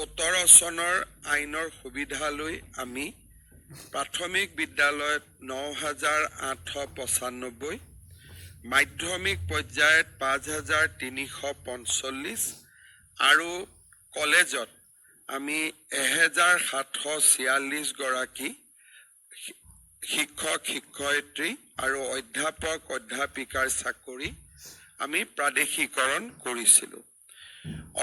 2017 চনৰ আইনৰ সুবিধা লৈ আমি প্ৰাথমিক বিদ্যালয়ত 9895, মাধ্যমিক পৰ্যায়ত 5345 আৰু কলেজত আমি 1746 গৰাকী শিক্ষক শিক্ষয়িত্ৰী আৰু অধ্যাপক অধ্যাপিকাৰ চাকৰি আমি প্ৰাদেশিকৰণ কৰিছিলোঁ।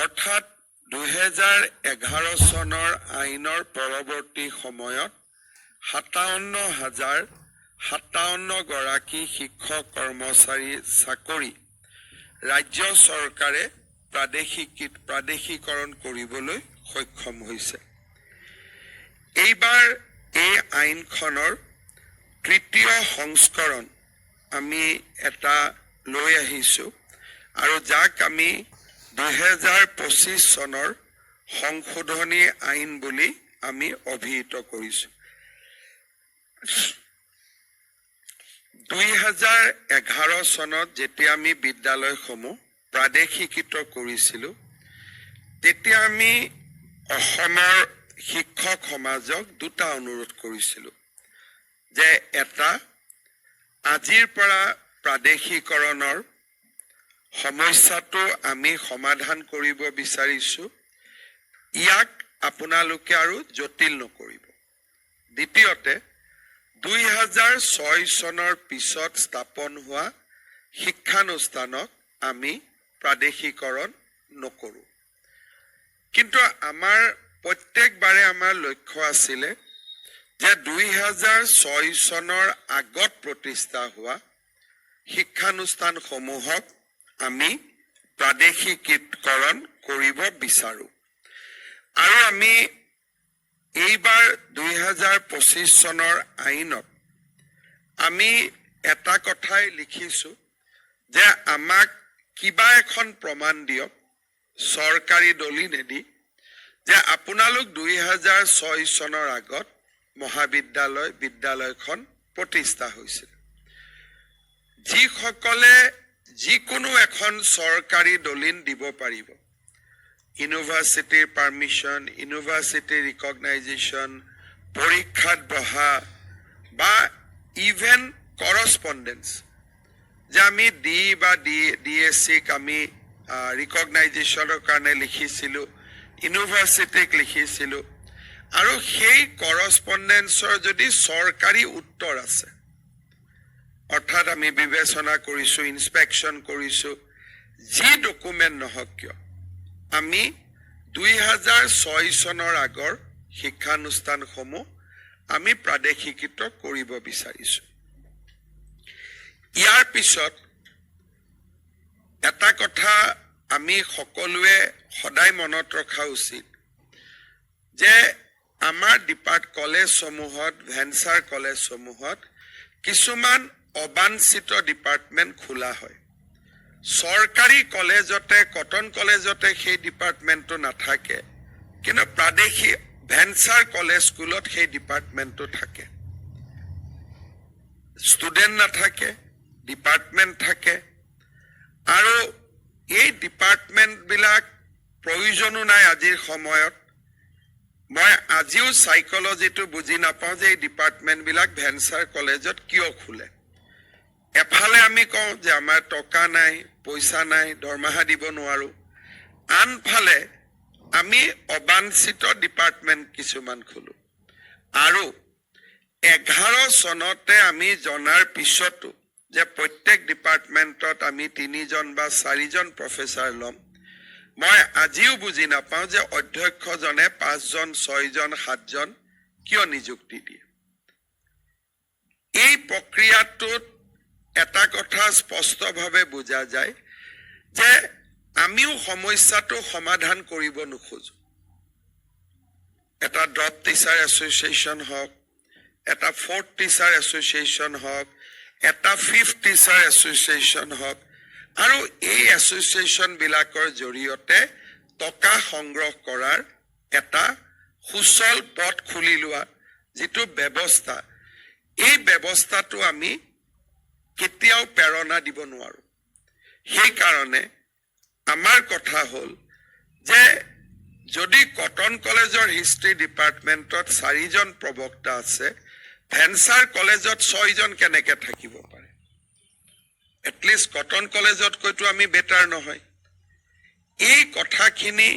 অৰ্থাৎ 2011 চনৰ আইনৰ পৰৱৰ্তী সময়ত 57,057 গৰাকী শিক্ষক কৰ্মচাৰীৰ চাকৰি ৰাজ্য চৰকাৰে প্ৰাদেশিকৰণ কৰিবলৈ সক্ষম হৈছে। এইবাৰ এই আইনখনৰ তৃতীয় সংস্কৰণ আমি এটা লৈ আহিছোঁ আৰু যাক আমি 2025 চনৰ সংশোধনী আইন বুলি আমি অভিহিত কৰিছোঁ। 2011 চনত যেতিয়া আমি বিদ্যালয়সমূহ প্ৰাদেশিকৃত কৰিছিলোঁ, তেতিয়া আমি অসমৰ শিক্ষক সমাজক দুটা অনুৰোধ কৰিছিলোঁ যে এটা, আজিৰ পৰা প্ৰাদেশিকৰণৰ সমস্যাটো আমি সমাধান কৰিব বিচাৰিছোঁ, ইয়াক আপোনালোকে আৰু জটিল নকৰিব। দ্বিতীয়তে, 2006 চনৰ পিছত স্থাপন হোৱা শিক্ষানুষ্ঠানক আমি প্ৰাদেশিকৰণ নকৰোঁ। কিন্তু আমাৰ প্ৰত্যেকবাৰে আমাৰ লক্ষ্য আছিলে যে 2006 চনৰ আগত প্ৰতিষ্ঠা হোৱা শিক্ষানুষ্ঠানসমূহক আমি প্ৰাদেশিকৰণ কৰিব বিচাৰোঁ। আৰু আমি এইবাৰ 2025 চনৰ আইনত আমি এটা কথাই লিখিছোঁ যে আমাক কিবা এখন প্ৰমাণ দিয়ক চৰকাৰী দলিলেদি যে আপোনালোক 2006 চনৰ আগত বিদ্যালয়খন প্ৰতিষ্ঠা হৈছিল। যিসকলে যিকোনো এখন চৰকাৰী দলিল দিব পাৰিব, ইউনিভাৰ্চিটিৰ পাৰ্মিশ্যন, ইউনিভাৰ্চিটিৰ ৰিকগনাইজেশ্যন, পৰীক্ষাত বহা বা ইভেন কৰস্পণ্ডেঞ্চ, যে আমি DSCক আমি ৰিকগনাইজেশ্যনৰ কাৰণে লিখিছিলোঁ, ইউনিভাৰ্চিটিক লিখিছিলোঁ, আৰু সেই কৰস্পণ্ডেঞ্চৰ যদি চৰকাৰী উত্তৰ আছে, অৰ্থাৎ আমি বিবেচনা কৰিছোঁ, ইনস্পেকশ্যন কৰিছোঁ, যি ডকুমেণ্ট নহওক কিয়, আমি 2006 চনৰ আগৰ শিক্ষানুষ্ঠানসমূহ আমি প্ৰাদেশিকৃত কৰিব বিচাৰিছোঁ। ইয়াৰ পিছত এটা কথা আমি সকলোৱে সদায় মনত ৰখা উচিত যে আমাৰ কলেজসমূহত, ভেঞ্চাৰ কলেজসমূহত কিছুমান অবাঞ্ছিত ডিপাৰ্টমেণ্ট খোলা হয়। চৰকাৰী কলেজতে, কটন কলেজতে সেই ডিপাৰ্টমেণ্টটো নাথাকে, কিন্তু ভেঞ্চাৰ কলেজ স্কুলত সেই ডিপাৰ্টমেণ্টটো থাকে। ষ্টুডেণ্ট নাথাকে, ডিপাৰ্টমেণ্ট থাকে, আৰু এই ডিপাৰ্টমেণ্টবিলাক প্ৰয়োজনো নাই আজিৰ সময়ত। মই আজিও চাইকলজিটো বুজি নাপাওঁ যে এই ডিপাৰ্টমেণ্টবিলাক ভেঞ্চাৰ কলেজত কিয় খোলে। এফালে আমি কওঁ যে আমাৰ টকা নাই, পইচা নাই, দৰমহা দিব নোৱাৰোঁ, আনফালে আমি অবাঞ্ছিত ডিপাৰ্টমেণ্ট কিছুমান খোলোঁ। আৰু 11 চনতে আমি জনাৰ পিছতো যে প্ৰত্যেক ডিপাৰ্টমেণ্টত আমি 3জন বা 4জন প্ৰফেচাৰ ল'ম, মই আজিও বুজি নাপাওঁ যে অধ্যক্ষজনে 5জন, 6জন, 7জন কিয় নিযুক্তি দিয়ে। এই প্ৰক্ৰিয়াটোত এটা কথা স্পষ্টভাৱে বুজা যায় যে আমিও সমস্যাটো সমাধান কৰিব নোখোজো। এটা ড্ৰপ টিচাৰ এছ'চিয়েশ্যন হওক, এটা ফ'ৰ্থ টিচাৰ এছ'চিয়েশ্যন হওক, এটা ফিফ্থ টিচাৰ এছ'চিয়েশ্যন হওক, আৰু এই এছ'চিয়েশ্যনবিলাকৰ জৰিয়তে টকা সংগ্ৰহ কৰাৰ এটা সুচল পথ খুলি লোৱা যিটো ব্যৱস্থা, এই ব্যৱস্থাটো আমি কেতিয়াও প্ৰেৰণা দিব নোৱাৰোঁ। সেইকাৰণে আমাৰ কথা হ'ল যে যদি কটন কলেজৰ হিষ্ট্ৰী ডিপাৰ্টমেণ্টত 4জন প্ৰবক্তা আছে, ভেঞ্চাৰ কলেজত 6জন কেনেকে থাকিব পাৰে? এটলিষ্ট কটন কলেজতকৈতো আমি বেটাৰ নহয়। এই কথাখিনি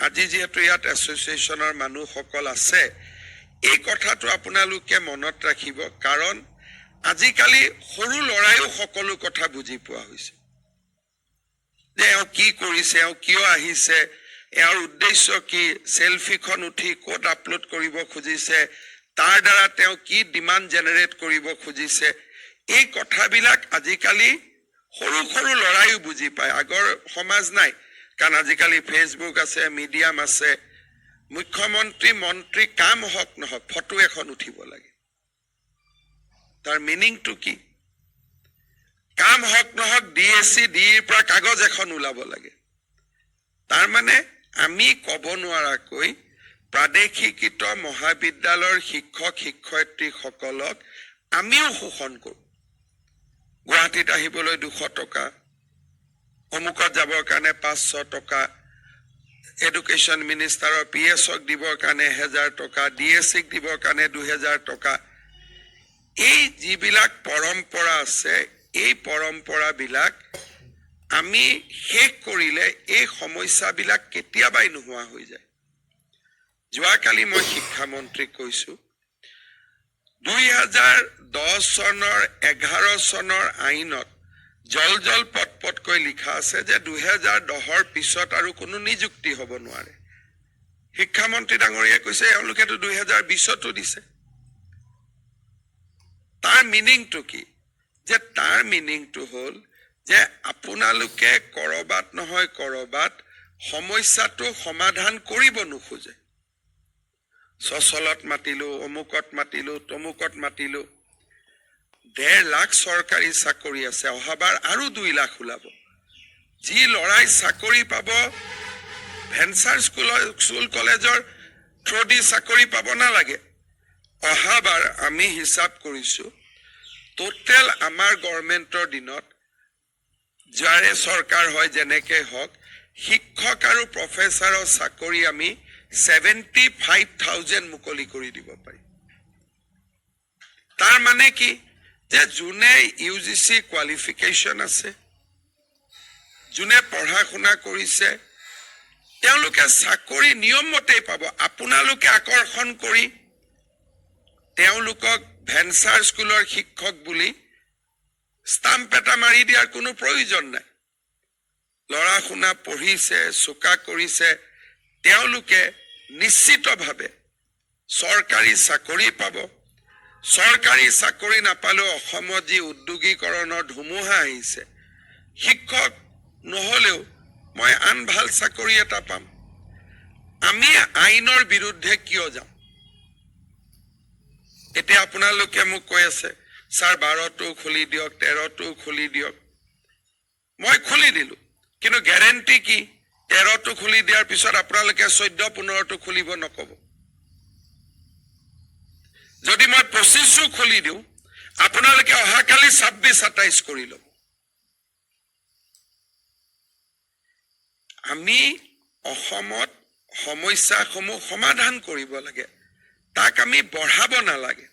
আজি যিহেতু ইয়াত এছ'চিয়েশ্যনৰ মানুহসকল আছে, এই কথাটো আপোনালোকে মনত ৰাখিব, কাৰণ আজিকালি সৰু ল'ৰাইও সকলো কথা বুজি পোৱা হৈছে যে এওঁ কি কৰিছে, এওঁ কিয় আহিছে, এওঁৰ উদ্দেশ্য কি, চেলফিখন উঠি ক'ত আপলোড কৰিব খুজিছে, তাৰ দ্বাৰা তেওঁ কি ডিমাণ্ড জেনেৰেট কৰিব খুজিছে, এই কথাবিলাক আজিকালি সৰু সৰু ল'ৰাইও বুজি পায়। আগৰ সমাজ নাই, কাৰণ আজিকালি ফেচবুক আছে, মিডিয়াম আছে। মুখ্যমন্ত্ৰী মন্ত্ৰী কাম হওক নহওক ফটো এখন উঠিব লাগে, তাৰ মিনিংটো কি? কাম হওক নহওক DSC ডিৰ পৰা কাগজ এখন ওলাব লাগে। তাৰ মানে আমি ক'ব নোৱাৰাকৈ প্ৰাদেশিকৃত মহাবিদ্যালয়ৰ শিক্ষক শিক্ষয়িত্ৰীসকলক আমিও শোষণ কৰোঁ। গুৱাহাটীত আহিবলৈ 200 টকা, অমুকত যাবৰ কাৰণে 500 টকা, এডুকেশ্যন মিনিষ্টাৰৰ PS-ক দিবৰ কাৰণে 1000 টকা, DSC-ক দিবৰ কাৰণে 2000 টকা। এই যিবিলাক পৰম্পৰা আছে, এই পৰম্পৰাবিলাক আমি শেষ কৰিলে এই সমস্যাবিলাক কেতিয়াবাই নোহোৱা হৈ যায়। যোৱাকালি মই শিক্ষামন্ত্ৰীক কৈছো, 2010 চনৰ 11 চনৰ আইনত জল পটকৈ লিখা আছে যে 2010ৰ পিছত আৰু কোনো নিযুক্তি হ'ব নোৱাৰে। শিক্ষামন্ত্ৰী ডাঙৰীয়াই কৈছে এওঁলোকেতো 2020তো দিছে। তাৰ মিনিংটো কি? যে তাৰ মিনিংটো হ'ল যে আপোনালোকে কৰবাত নহয় কৰবাত সমস্যাটো সমাধান কৰিব নোখোজে। সচলত মাতিলো, অমুকত মাতিলো, তমুকত মাতিলো। 1.5 লাখ চৰকাৰী চাকৰি আছে, অহাবাৰ আৰু 2 লাখ ওলাব। যি লৰাই চাকৰি পাব ভেঞ্চাৰ স্কুল কলেজৰ থ্ৰুদি চাকৰি পাব নালাগে। অহাবাৰ আমি হিচাপ কৰিছো টোটেল আমাৰ গভৰ্ণমেণ্টৰ দিনত যাৰে চৰকাৰ হয় যেনেকে হওক, শিক্ষক আৰু প্ৰফেচাৰৰ চাকৰি আমি 75,000 মুকলি কৰি দিব পাৰিম। তাৰ মানে কি? যে যোনে UGC কোৱালিফিকেশ্যন আছে, যোনে পঢ়া শুনা কৰিছে, তেওঁলোকে চাকৰি নিয়ম মতেই পাব। আপোনালোকে আকৰ্ষণ কৰি তেওঁলোকক ভেঞ্চাৰ স্কুলৰ শিক্ষক বুলি ষ্টাম্প এটা মাৰি দিয়াৰ কোনো প্ৰয়োজন নাই। ল'ৰা শুনা পঢ়িছে, চোকা কৰিছে, তেওঁলোকে নিশ্চিতভাৱে চৰকাৰী চাকৰি পাব। চৰকাৰী চাকৰি নাপালেও অসমত যি উদ্যোগীকৰণৰ ধুমুহা আহিছে, শিক্ষক নহলেও মই আন ভাল চাকৰি এটা পাম। আমি আইনৰ বিৰুদ্ধে কিয় যাম? এতিয়া আপোনালোকে মোক কৈ আছে স্যাৰ 12টো খুলি দিয়ক, 13টো খুলি দিয়ক। মই খুলি দিলো, কিন্তু গ্যাৰেণ্টি কি 13টো খুলি দিয়াৰ পিছত আপোনালোকে 14-15টো খুলিব নকব? যদি মই 25টো খুলি দিওঁ, আপোনালোকে অহাকালি 26-27 কৰি ল'ব। আমি অসমত সমস্যাসমূহ সমাধান কৰিব লাগে, তাক আমি বঢ়াব নালাগে।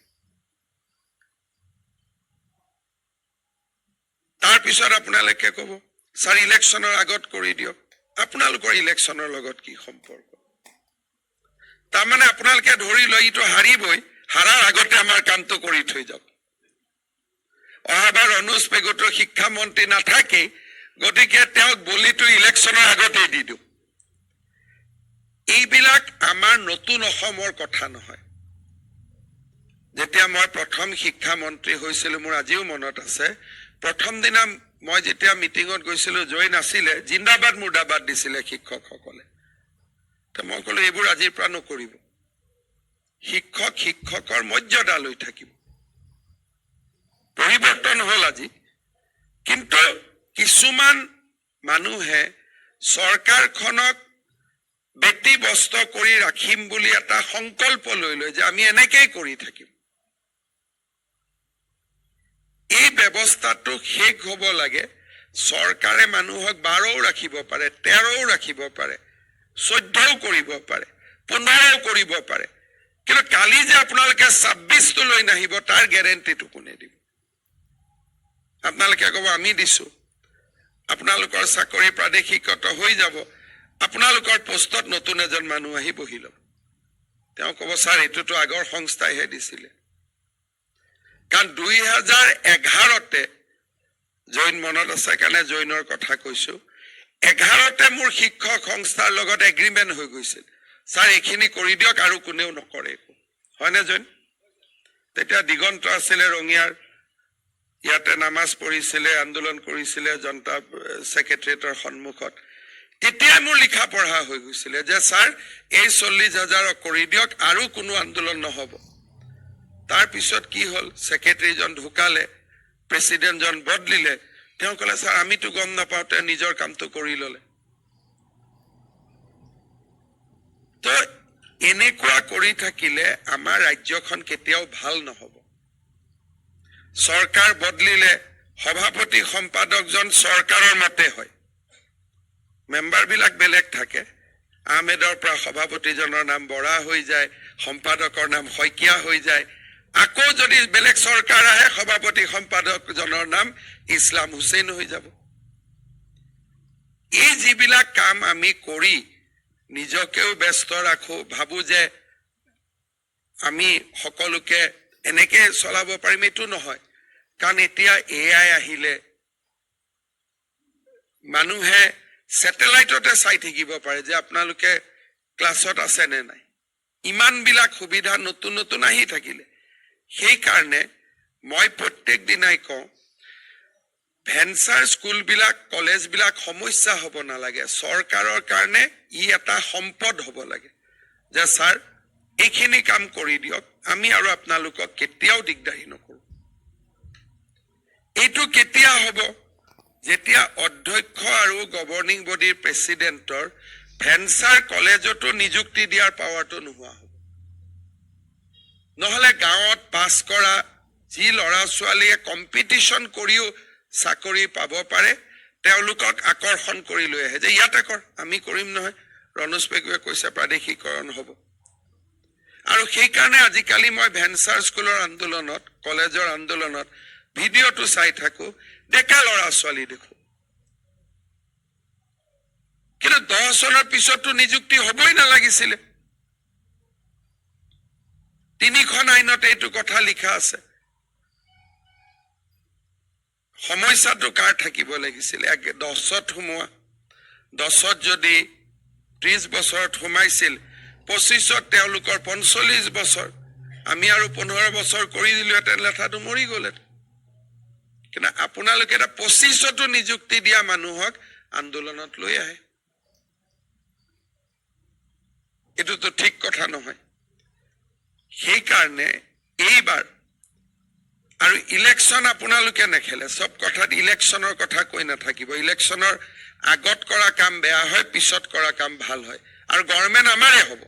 তাৰ পিছত আপোনালোকে ক'ব স্যাৰ ইলেকশ্যনৰ আগত কৰি দিয়ক। আপোনালোকৰ ইলেকশ্যনৰ লগত কি সম্পৰ্ক? তাৰমানে আপোনালোকে ধৰি লৈ ইটো হাৰিবই, হাৰাৰ আগতে আমাৰ কামটো কৰি থৈ যাওক। অহাবাৰ অনুজ পেগুটো শিক্ষামন্ত্ৰী নাথাকেই, গতিকে তেওঁক বলিটো ইলেকশ্যনৰ আগতেই দি দিওঁ। এইবিলাক আমাৰ নতুন অসমৰ কথা নহয়। যেতিয়া মই প্ৰথম শিক্ষামন্ত্ৰী হৈছিলো, মোৰ আজিও মনত আছে, প্ৰথম দিনা মই যেতিয়া মিটিঙত গৈছিলো, জয় নাছিলে, জিন্দাবাদ মুৰ্দাবাদ দিছিলে শিক্ষকসকলে। মই ক'লো এইবোৰ আজিৰ পৰা নকৰিব। শিক্ষকৰ মৰ্যাদা লৈ থাকিব। পৰিৱৰ্তন হ'ল আজি, কিন্তু কিছুমান মানুহে চৰকাৰখনক ব্যতিব্যস্ত কৰি ৰাখিম বুলি এটা সংকল্প লৈ লয় যে আমি এনেকেই কৰি থাকিম। এই ব্যৱস্থাটো শেষ হ'ব লাগে। চৰকাৰে মানুহক 12ও ৰাখিব পাৰে, 13ও ৰাখিব পাৰে, 14ও কৰিব পাৰে 15ও কৰিব পাৰে কিন্তু কালি যে আপোনালোকে 26টো লৈ নাহিব তাৰ গ্যাৰান্টিটো কোনে দিব আপোনালোকে ক'ব আমি দিছো আপোনালোকৰ চাকৰি প্ৰাদেশিকত হৈ যাব আপোনালোকৰ পোষ্টত নতুন এজন মানুহ আহি বহি ল'ব তেওঁ ক'ব স্যাৰ এটোটো আগৰ সংস্থাইহে দিছিলে কাৰণ 2011তে জৈন মনত আছে কাৰণে জৈনৰ কথা কৈছো 11তে মোৰ শিক্ষক সংস্থাৰ লগত এগ্ৰিমেন্ট হৈ গৈছিল স্যাৰ এখিনি কৰি দিয়ক আৰু কোনেও নকৰে হয়নে জৈন তেতিয়া দিগন্ত আছিলে ৰঙিয়াৰ ইয়াতে নামাজ পঢ়িছিলে আন্দোলন কৰিছিলে জনতা সেক্ৰেটাৰিয়েটৰ সন্মুখত তেতিয়া মোৰ লিখা পঢ়া হৈ গৈছিলে যে স্যাৰ এই 40,000 কৰি দিয়ক আৰু কোনো আন্দোলন নহব তাৰ পিছত কি হল সেক্ৰেটাৰিজন ঢুকালে প্ৰেসিডেন্টজন বদলিলে তেওঁ কলে স্যাৰ আমিতো গম নাপাওতে নিজৰ কামটো কৰি ললে তো এনেকুৱা কৰি থাকিলে আমাৰ ৰাজ্যখন কেতিয়াও ভাল নহব সৰকাৰ বদলিলে সভাপতি সম্পাদকজন সৰকাৰৰ মতে হয় মেম্বাৰ বিলাক বেলেগ থাকে আহমেদৰ পৰা সভাপতিজনৰ নাম বৰা হৈ যায় সম্পাদকৰ নাম শইকীয়া হৈ যায় আকৌ যদি বেলেগ সৰকাৰ আহে সভাপতি সম্পাদকজনৰ নাম ইছলাম হুছেইন হৈ যাব এই যিবিলাক কাম আমি কৰি নিজকেও ব্যস্ত ৰাখো ভাবো যে আমি সকলোকে এনেকে চলাব পাৰিম এটো নহয় কাৰণ এতিয়া এআই আহিলে মানুহে স্যাটেলাইটতে চাই থাকিব পাৰে যে আপোনালোকে ক্লাছত আছে নে নাই ইমান বিলাক সুবিধা নতুন নতুন আহি থাকিলে সেই কাৰণে মই প্ৰত্যেক দিনাই কওঁ ভেঞ্চাৰ স্কুল বিলাক কলেজ বিলাক সমস্যা হ'ব নালাগে সৰকাৰৰ কাৰণে ই এটা সম্পদ হ'ব লাগে যে স্যাৰ এইখিনি কাম কৰি দিয়ক আমি আৰু আপোনালোকক কেতিয়াও দিগদাৰি নকৰো এইটো কেতিয়া হ'ব যেতিয়া অধ্যক্ষ আৰু গভৰ্নিং বডিৰ প্ৰেসিডেন্টৰ ভেঞ্চাৰ কলেজতো নিযুক্তি দিয়াৰ পাৱাৰটো নোহোৱা হ'ব নহলে গাঁৱত পাছ কৰা যি লৰা ছোৱালীয়ে কম্পিটিশন কৰিও চাকৰি পাব পাৰে তেওঁলোকক আকৰ্ষণ কৰি লৈ আহে যে ইয়াতে কৰ আমি কৰিম নহয় ৰনোজ পেগুৱে কৈছে প্ৰাদেশিকৰণ হ'ব আৰু সেই কাৰণে আজিকালি মই ভেঞ্চাৰ স্কুলৰ আন্দোলনত কলেজৰ আন্দোলনত ভিডিঅটো চাই থাকো ডেকা লৰা ছোৱালী দেখো কিন্তু 10 চনৰ পিছতো নিযুক্তি হ'বই নালাগিছিলে 3খন আইনত এইটো কথা লিখা আছে সমস্যাটো কাৰ থাকিব লাগিছিল 10ত সোমোৱা 10ত যদি 30 বছৰত সোমাইছিল 25ত তেওঁলোকৰ 45 বছৰ আমি আৰু 15 বছৰ কৰি দিলো এটা লেঠাটো মৰি গলে কিন্তু আপোনালোকে এটা 25তটো নিযুক্তি দিয়া মানুহক আন্দোলনত লৈ আহে এটোতো ঠিক কথা নহয় সেই কাৰণে এইবাৰ আৰু ইলেকশন আপোনালোকে নেখেলে সব কথাত ইলেকশনৰ কথা কৈ নাথাকিব ইলেকশনৰ আগত কৰা কাম বেয়া হয় পিছত কৰা কাম ভাল হয় আৰু গভৰ্নমেন্ট আমাৰে হ'ব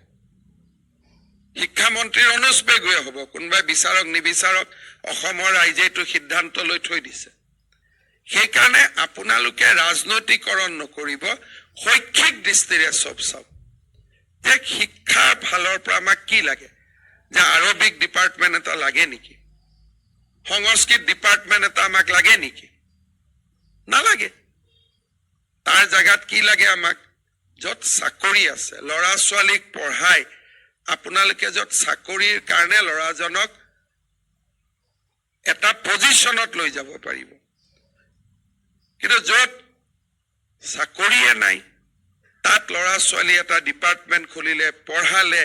শিক্ষা মন্ত্ৰী ৰনোজ পেগুৱে হ'ব কোনবা বিচাৰক নিবিচাৰক অসমৰ ৰাইজেটো সিদ্ধান্ত লৈ থৈ দিছে সেই কাৰণে আপোনালোকে ৰাজনৈতিকৰণ নকৰিব শৈক্ষিক দৃষ্টিৰে সব সব যে শিক্ষাৰ ফালৰ পৰা আমাক কি লাগে যে আৰবিক ডিপাৰ্টমেন্ট এটা লাগে নেকি সংস্কৃত ডিপাৰ্টমেন্ট এটা আমাক লাগে নেকি নালাগে তাৰ জায়গাত কি লাগে আমাক যত চাকৰি আছে লৰা ছোৱালীক পঢ়াই আপোনালোকে যত চাকৰিৰ কাৰণে লৰাজনক এটা পজিশনত লৈ যাব পাৰিব কিন্তু যত চাকৰিয়ে নাই তাত লৰা ছোৱালী এটা ডিপাৰ্টমেন্ট খুলিলে পঢ়ালে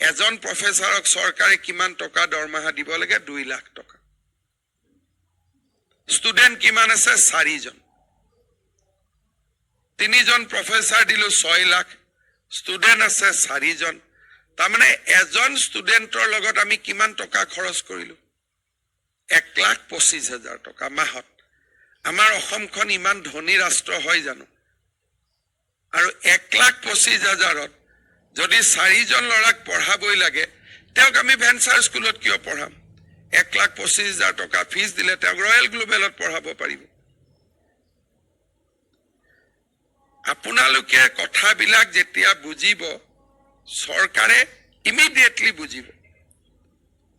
এজন প্ৰফেসৰক সৰকাৰে কিমান টকা দৰমহা দিব লাগে 2 লাখ টকা স্টুডেন্ট কিমান আছে 4 জন 3 জন প্ৰফেসৰ দিলো 6 লাখ স্টুডেন্ট আছে 4 জন তাৰমানে এজন স্টুডেন্টৰ লগত আমি কিমান টকা খৰচ কৰিলো 1,25,000 টকা মাহত আমাৰ অসমখন ইমান ধনী ৰাষ্ট্ৰ হয় জানো আৰু 1,25,000ত যদি 4 জন লৰাক পঢ়াবই লাগে তেওঁক আমি ভেঞ্চাৰ স্কুলত কিয় পঢ়াম 1,25,000 টকা ফিজ দিলে তেওঁক ৰয়েল গ্লোবেলত পঢ়াব পাৰিব আপোনালোকে কথাবিলাক যেতিয়া বুজিব চৰকাৰে ইমিডিয়েটলি বুজিব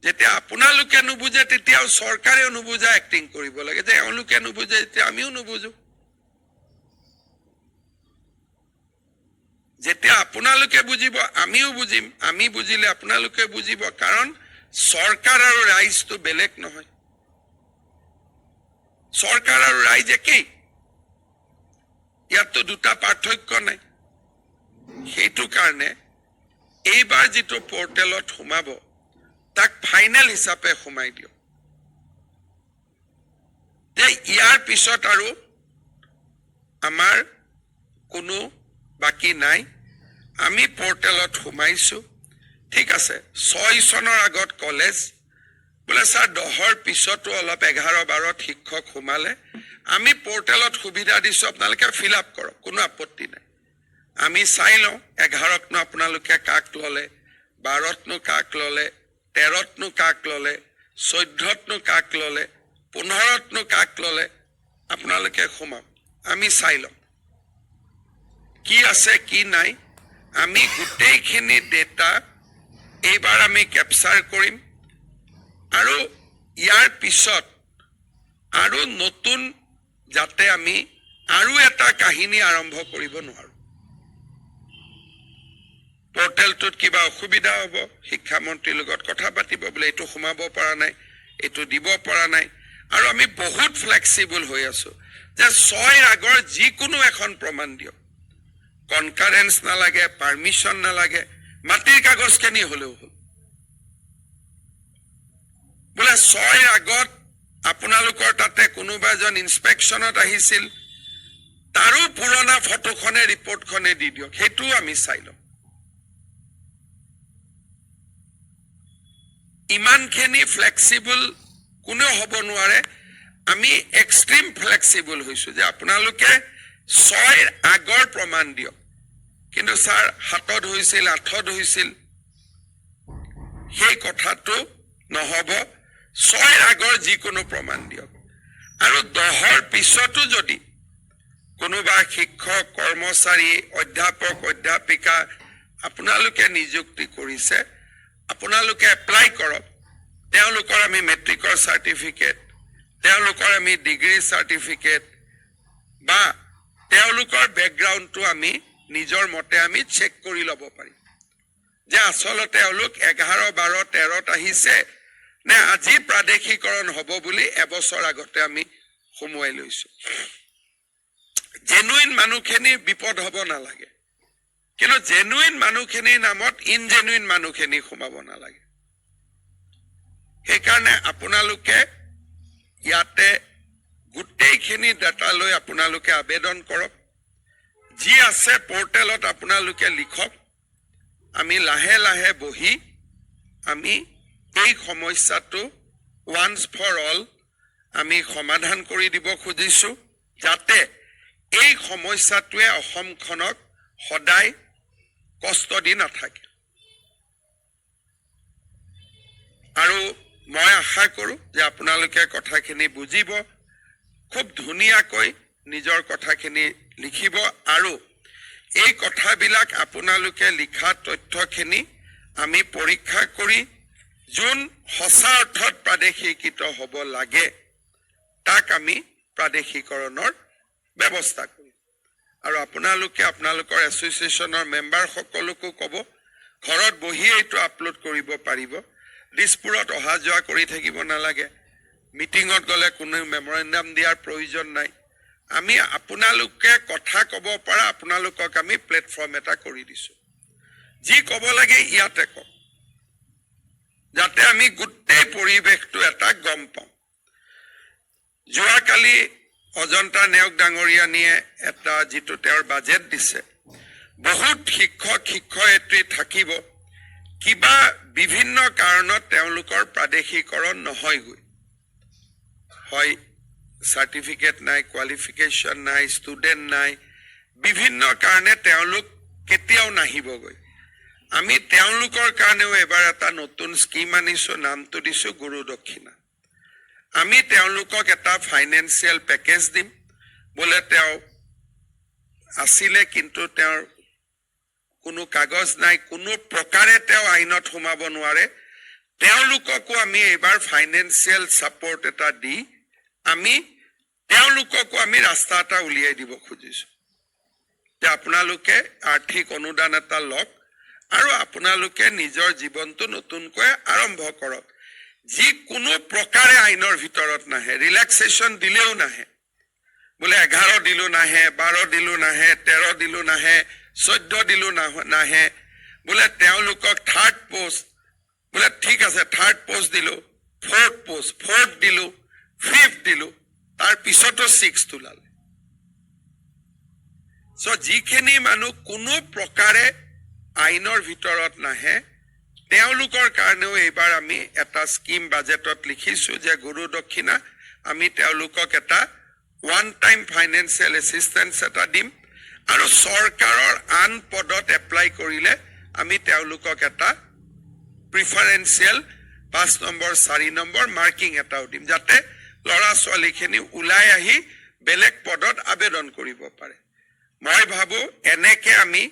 যেতিয়া আপোনালোকে নুবুজে তেতিয়াও চৰকাৰেও নুবুজা এক্টিং কৰিব লাগে যে এওঁলোকে নুবুজে তেতিয়া আমিও নুবুজো যেতিয়া আপোনালোকে বুজিব আমিও বুজিম আমি বুজিলে আপোনালোকে বুজিব কাৰণ চৰকাৰ আৰু ৰাইজটো বেলেগ নহয় চৰকাৰ আৰু ৰাইজ একেই ইয়াততো দুটা পাৰ্থক্য নাই সেইটো কাৰণে এইবাৰ যিটো পৰ্টেলত সোমাব তাক ফাইনেল হিচাপে সোমাই দিও যে ইয়াৰ পিছত আৰু আমাৰ কোনো বাকি নাই আমি পৰ্টেলত সোমাইছো ঠিক আছে 6 চনৰ আগত কলেজ বলে স্যাৰ 10ৰ পিছতো অলপ 11-12 শিক্ষক সোমালে আমি পৰ্টেলত সুবিধা দিছো আপোনালোকে ফিল আপ কৰক কোনো আপত্তি নাই আমি চাই লওঁ 11ত ন আপোনালোকে কাক ললে 12ত ন কাক ললে 13ত ন কাক ললে 14ত ন কাক ললে 15ত ন কাক ললে আপোনালোকে সোমাওক আমি চাই লওঁ কি আছে কি নাই আমি গোটেইখিনি ডেটা এইবাৰ আমি ক্যাপচাৰ কৰিম আৰু ইয়াৰ পিছত আৰু নতুন যাতে আমি আৰু এটা কাহিনী আৰম্ভ কৰিব নোৱাৰো পৰ্টেলটোত কিবা অসুবিধা হ'ব শিক্ষা মন্ত্ৰীৰ লগত কথা পাতিব বলে এটো সোমাব পৰা নাই এটো দিব পৰা নাই আৰু আমি বহুত ফ্লেক্সিবল হৈ আছো যে 6ৰ আগৰ যিকোনো এখন প্ৰমাণ দিয়ক কনকাৰেন্স নালাগে পাৰমিশন নালাগে মাটিৰ কাগজ কেনি হলেও হল বলে 6ৰ আগত আপোনালোকৰ তাতে কোনোবা এজন ইনস্পেকশনত আহিছিল তাৰো পুৰণা ফটোখনে ৰিপৰ্টখনে দি দিয়ক হেতু আমি চাই লওঁ ইমানখিনি ফ্লেক্সিবল কোনো হ'ব নোৱাৰে আমি এক্সট্ৰিম ফ্লেক্সিবল হৈছো যে আপোনালোকে 6ৰ আগৰ প্ৰমাণ দিয়ক কিন্তু স্যাৰ 7ত হৈছিল 8ত হৈছিল সেই কথাটো নহব 6ৰ আগৰ যিকোনো প্ৰমাণ দিয়ক আৰু 10ৰ পিছতো যদি কোনোবা শিক্ষক কৰ্মচাৰী অধ্যাপক অধ্যাপিকা আপোনালোকে নিযুক্তি কৰিছে আপোনালোকে এপ্লাই কৰক তেওঁলোকৰ আমি মেট্ৰিকৰ সাৰ্টিফিকেট তেওঁলোকৰ আমি ডিগ্ৰী সাৰ্টিফিকেট বা তেওঁলোকৰ ব্যাকগ্ৰাউণ্ডটো আমি নিজৰ মতে আমি চেক কৰি ল'ব পাৰিম যে আসলতে তেওঁলোক 11 12 13ত আহিছে নে আজি প্ৰাদেশিকৰণ হ'ব বুলি এবছৰ আগতে আমি সময় লৈছো জেনুইন মানুহখিনি বিপদ হ'ব নালাগে কিন্তু জেনুইন মানুহখিনিৰ নামত ইনজেনুইন মানুহখিনি সোমাব নালাগে সেইকাৰণে আপোনালোকে ইয়াতে গোটেইখিনি ডাটা লৈ আপোনালোকে আবেদন কৰক যি আছে পৰ্টেলত আপোনালোকে লিখক আমি লাহে লাহে বহি আমি এই সমস্যাটো ওয়ান্স ফৰ অল আমি সমাধান কৰি দিব খুজিছো যাতে এই সমস্যাটোৱে অসমখনক সদায় কষ্ট দি নাথাকে আৰু মই আশা কৰো যে আপোনালোকে কথাখিনি বুজিব খুব ধুনিয়াকৈ নিজৰ কথাখিনি লিখিব আৰু এই কথাবিলাক আপোনালোকে লিখা তথ্যখিনি আমি পৰীক্ষা কৰি যোন সঁচা অৰ্থত প্ৰাদেশিকৃত হ'ব লাগে তাক আমি প্ৰাদেশিকৰণৰ ব্যৱস্থা কৰিম আৰু আপোনালোকে আপোনালোকৰ এছ'চিয়েশ্যনৰ মেম্বাৰ সকলোকো ক'ব ঘৰত বহি এইটো আপলোড কৰিব পাৰিব দিছপুৰত অহা যোৱা কৰি থাকিব নালাগে মিটিঙত গলে কোনো মেমৰেণ্ডাম দিয়াৰ প্ৰয়োজন নাই আমি আপোনালোকে কথা ক'ব পৰা আপোনালোকক আমি প্লেটফৰ্ম এটা কৰি দিছো যি ক'ব লাগে ইয়াতে কওক যাতে আমি গোটেই পৰিৱেশটো এটা গম পাওঁ যোৱাকালি অজন্তা নেওক ডাঙৰীয়ানীয়ে এটা যিটো তেওঁৰ বাজেট দিছে বহুত শিক্ষক শিক্ষয়িত্ৰী থাকিব কিবা বিভিন্ন কাৰণত তেওঁলোকৰ প্ৰাদেশিকৰণ নহয়গৈ হয় সাৰ্টিফিকেট নাই কোৱালিফিকেশন নাই ষ্টুডেন্ট নাই বিভিন্ন কাৰণে তেওঁলোক কেতিয়াও নাহিবগৈ আমি তেওঁলোকৰ কাৰণেও এবাৰ এটা নতুন স্কিম আনিছো নামটো দিছো গুৰু দক্ষিণা আমি তেওঁলোকক এটা ফাইনেন্সিয়েল পেকেজ দিম বলে তেওঁ আছিলে কিন্তু তেওঁৰ কোনো কাগজ নাই, কোনো প্ৰকাৰে তেওঁ আইনত সোমাব নোৱাৰে, তেওঁলোককো আমি এইবাৰ ফাইনেন্সিয়েল ছাপৰ্ট এটা দি তেওঁলোককো আমি ৰাস্তা এটা উলিয়াই দিব খুজিছো যে আপোনালোকে আৰ্থিক অনুদান এটা লওক আৰু আপোনালোকে নিজৰ জীৱনটো নতুনকৈ আৰম্ভ কৰক। যিকোনো প্ৰকাৰে আইনৰ ভিতৰত নাহে, ৰিলেক্সেশ্যন দিলেও নাহে, বোলে 11 দিলো নাহে, 12 দিলো নাহে, 13 দিলো নাহে, 14 দিলো নাহে, বোলে তেওঁলোকক থাৰ্ড পোষ্ট, বোলে ঠিক আছে থাৰ্ড পোষ্ট দিলো, ফৰ্থ দিলো, ফিফ্থ দিলো, তাৰ পিছতো 6 ওলালে। যিখিনি মানুহ কোনো প্ৰকাৰে আইনৰ ভিতৰত নাহে তেওঁলোকৰ কাৰণেও এইবাৰ আমি এটা স্কিম বাজেটত লিখিছো যে গুৰু দক্ষিণা আমি তেওঁলোকক এটা ওৱান টাইম ফাইনেন্সিয়েল এছিষ্টেন্স এটা দিম আৰু চৰকাৰৰ আন পদত এপ্লাই কৰিলে আমি তেওঁলোকক এটা প্ৰিফাৰেন্সিয়েল 5 নম্বৰ 4 নম্বৰ মাৰ্কিং এটাও দিম যাতে ল'ৰা ছোৱালীখিনি ওলাই আহি বেলেগ পদত আবেদন কৰিব পাৰে। মই ভাবো এনেকে আমি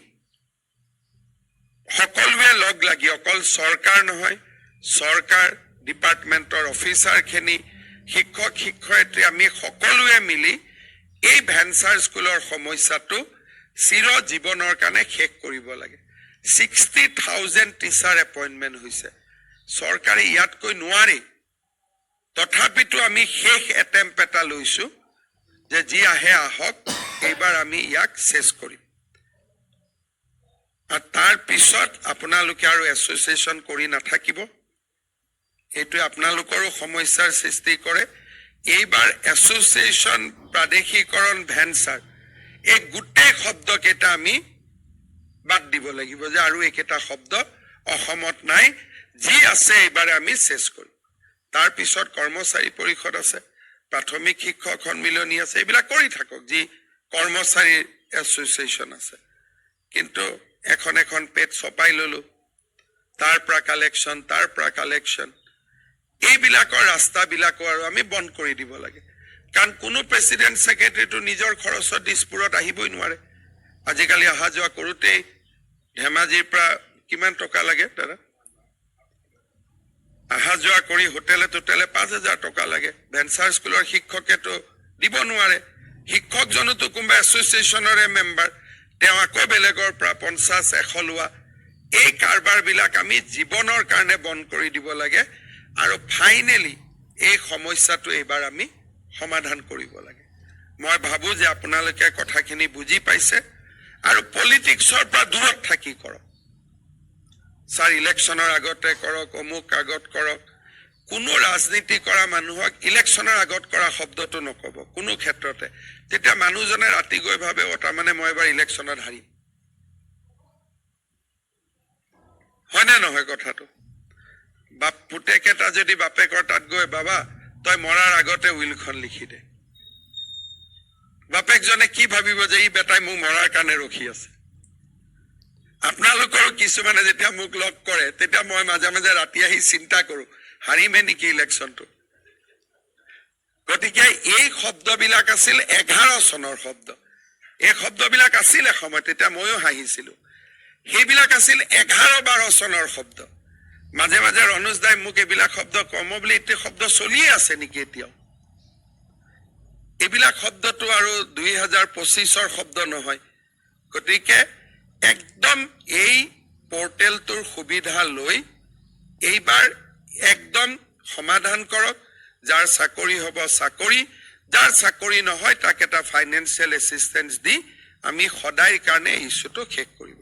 সকলোৱে লগ লাগি, অকল চৰকাৰ নহয়, চৰকাৰ ডিপাৰ্টমেণ্টৰ অফিচাৰখিনি, শিক্ষক শিক্ষয়িত্ৰী, আমি সকলোৱে মিলি এই ভেঞ্চাৰ স্কুলৰ সমস্যাটো চিৰ জীৱনৰ কাৰণে শেষ কৰিব লাগে। 60,000 টিচাৰ এপইণ্টমেণ্ট হৈছে, চৰকাৰে ইয়াতকৈ নোৱাৰি, তথাপিতো আমি শেষ এটেম্প এটা লৈছো যে যি আহে আহক, এইবাৰ আমি ইয়াক চেছ কৰিম। আৰু তাৰ পিছত আপোনালোকে আৰু এছ'চিয়েশ্যন কৰি নাথাকিব, এইটোৱে আপোনালোকৰো সমস্যাৰ সৃষ্টি কৰে। এইবাৰ এছ'চিয়েশ্যন, প্ৰাদেশিকৰণ, ভেঞ্চাৰ, এই গোটেই শব্দকেইটা আমি বাদ দিব লাগিব যে আৰু এইকেইটা শব্দ অসমত নাই, যি আছে এইবাৰে আমি চেছ কৰিম। তাৰ পিছত কৰ্মচাৰী পৰিষদ আছে, প্ৰাথমিক শিক্ষক সন্মিলনী আছে, এইবিলাক কৰি থাকক, যি কৰ্মচাৰী এছ'চিয়েশ্যন আছে। কিন্তু এখন এখন পেজ ছপাই ললো, তাৰ পৰা কালেকশ্যন, এইবিলাকৰ ৰাস্তাবিলাকো আৰু আমি বন্ধ কৰি দিব লাগে। কাৰণ কোনো প্ৰেচিডেণ্ট ছেক্ৰেটাৰীটো নিজৰ খৰচত দিছপুৰত আহিবই নোৱাৰে। আজিকালি অহা যোৱা কৰোঁতেই ধেমাজিৰ পৰা কিমান টকা লাগে দাদা? অহা যোৱা কৰি হোটেলে 5,000 টকা লাগে। ভেঞ্চাৰ স্কুলৰ শিক্ষকেতো দিব নোৱাৰে, শিক্ষকজনোতো কোনোবা এছ'চিয়েশ্যনৰে মেম্বাৰ, তেওঁ আকৌ বেলেগৰ পৰা 50-100 লোৱা। এই কাৰবাৰবিলাক আমি জীৱনৰ কাৰণে বন্ধ কৰি দিব লাগে আৰু ফাইনেলি এই সমস্যাটো এইবাৰ আমি সমাধান কৰিব লাগে। মই ভাবো যে আপোনালোকে কথাখিনি বুজি পাইছে আৰু পলিটিক্সৰ পৰা দূৰত থাকি কৰক। ছাৰ ইলেকশ্যনৰ আগতে কৰক, অমুক আগত কৰক, কোনো ৰাজনীতি কৰা মানুহক ইলেকশ্যনৰ আগত কৰা শব্দটো নক'ব কোনো ক্ষেত্ৰতে। তেতিয়া মানুহজনে ৰাতি গৈ ভাবে তাৰমানে মই এবাৰ ইলেকশ্যনত হাৰিম, হয়নে নহয় কথাটো? পুতেক এটা যদি বাপেকৰ তাত গৈ, বাবা তই মৰাৰ আগতে উইলখন লিখি দে, বাপেকজনে কি ভাবিব যে ই বেটাই মোক মৰাৰ কাৰণে ৰখি আছে। আপোনালোকৰো কিছুমানে যেতিয়া মোক লগ কৰে তেতিয়া মই মাজে মাজে ৰাতি আহি চিন্তা কৰো, হাৰিমে নেকি ইলেকশ্যনটো। গতিকে এই শব্দবিলাক আছিল 11 চনৰ শব্দ। এই শব্দবিলাক আছিল এসময়ত, তেতিয়া ময়ো হাঁহিছিলো। সেইবিলাক আছিল 11-12 চনৰ শব্দ। মাজে মাজে ৰনোজ দাই মোক এইবিলাক শব্দ কম বুলি, এতিয়া শব্দ চলিয়ে আছে নেকি এতিয়াও? এইবিলাক শব্দটো আৰু 2025ৰ শব্দ নহয়। গতিকে একদম এই পৰ্টেলটোৰ সুবিধা লৈ এইবাৰ একদম সমাধান কৰক। যাৰ চাকৰি হ'ব চাকৰি, যাৰ চাকৰি নহয় তাক এটা ফাইনেন্সিয়েল এছিষ্টেন্স দি আমি সদায় কাৰণে ইছ্যুটো শেষ কৰিব।